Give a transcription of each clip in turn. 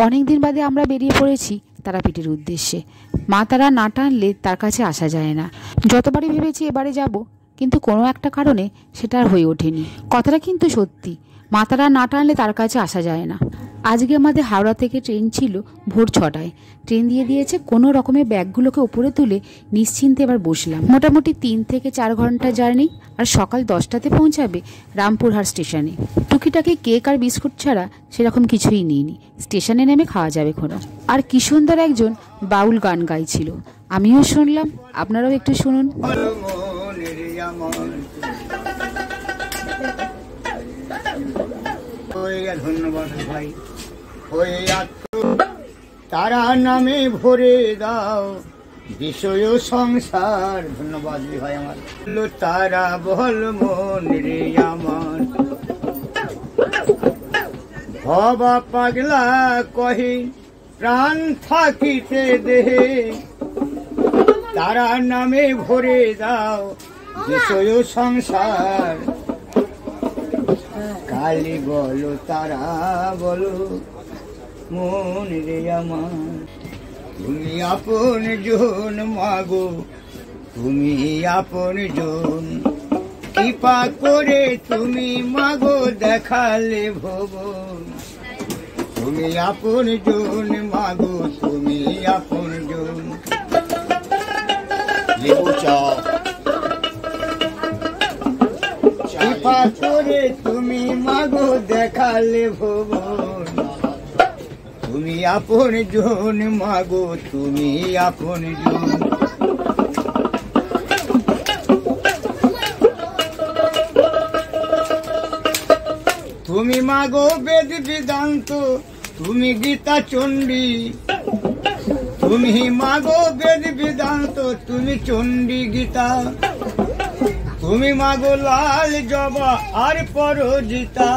অনেক দিন বাদে আমরা বেরিয়ে পড়েছি তারাপীঠের উদ্দেশ্যে। মা তারা না টানলে তার কাছে আসা যায় না। যতবারই ভেবেছি এবারে যাব, কিন্তু কোনো একটা কারণে সেটা আর হয়ে ওঠেনি। কথাটা কিন্তু সত্যি, মা তারা না টানলে তার কাছে আসা যায় না। আজকে আমাদের হাওড়া থেকে ট্রেন ছিল ভোর 6টায়। ট্রেন দিয়ে দিয়েছে, কোনো রকমের ব্যাগগুলোকে ওপরে তুলে নিশ্চিন্তে এবার বসলাম। মোটামুটি 3 থেকে 4 ঘন্টা জার্নি, আর সকাল 10টাতে পৌঁছাবে রামপুরহাট স্টেশনে। টুকিটাকি কেক আর বিস্কুট ছাড়া সেরকম কিছুই নিইনি। স্টেশনে নেমে খাওয়া যাবে কোনো। আর কি সুন্দর একজন বাউল গান গাইছিল, আমিও শুনলাম, আপনারাও একটু শুনুন। ধন্যবাদ ভাই, তারা নামে ভরে দাও বিষয় সংসার। ধন্যবাদ ভাই আমার। তারা বল মন রে আমার, ভবা পাগলা কহি প্রাণ থাকিতে দেহে, তারা নামে ভরে দাও বিষয় সংসার। কালী বলো তারা বলো মন রে আমার, তুমি আপন জন মাগো, তুমি আপন জন। কৃপা করে তুমি মাগো দেখালে ভুবন, তুমি আপন জন মাগো, তুমি আপন জন। কৃপা করে তুমি মাগো দেখালে ভুবন, তুমি আপন জন মাগো, তুমি আপন জন। তুমি মাগো বেদ বেদান্ত, তুমি গীতা চণ্ডী, তুমি মাগো বেদ বেদান্ত, তুমি চণ্ডী গীতা। তুমি মাগো লাল জবা আর পরজিতা,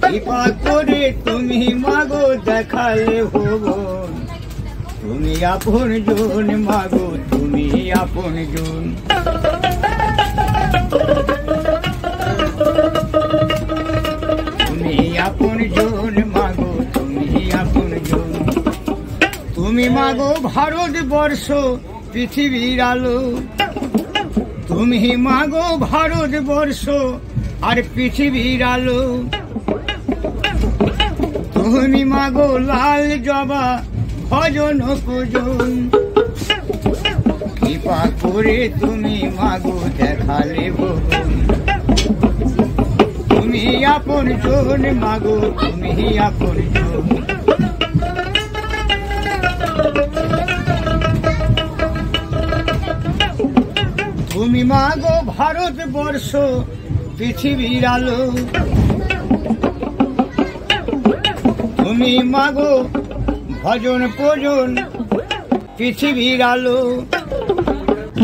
কৃপা করে তুমি মাগো দেখালে ভুবন, তুমি আপন জন মাগো, তুমি আপন জন। তুমি আপন জন মাগো, তুমি আপন জন। তুমি মাগো ভারতবর্ষ পৃথিবীর আলো, তুমি মাগো ভারতবর্ষ আর পৃথিবীর আলো। তুমি মাগো লাল জবা ভজন পূজন, কৃপা করে তুমি মাগো দেখালে ভুবন, তুমি আপন জন মাগো, তুমি আপন জন। তুমি মাগো ভারতবর্ষ পৃথিবীর আলো, তুমি মাগো ভজন পূজন পৃথিবীর আলো।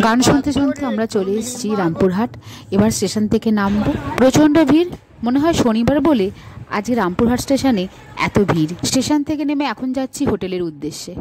গান শুনতে শুনতে আমরা চলে এসেছি রামপুরহাট। এবার স্টেশন থেকে নামবো। প্রচণ্ড ভিড়, মনে হয় শনিবার বলে আজ রামপুরহাট স্টেশনে এত ভিড়। স্টেশন থেকে নেমে এখন যাচ্ছি হোটেলের উদ্দেশ্যে।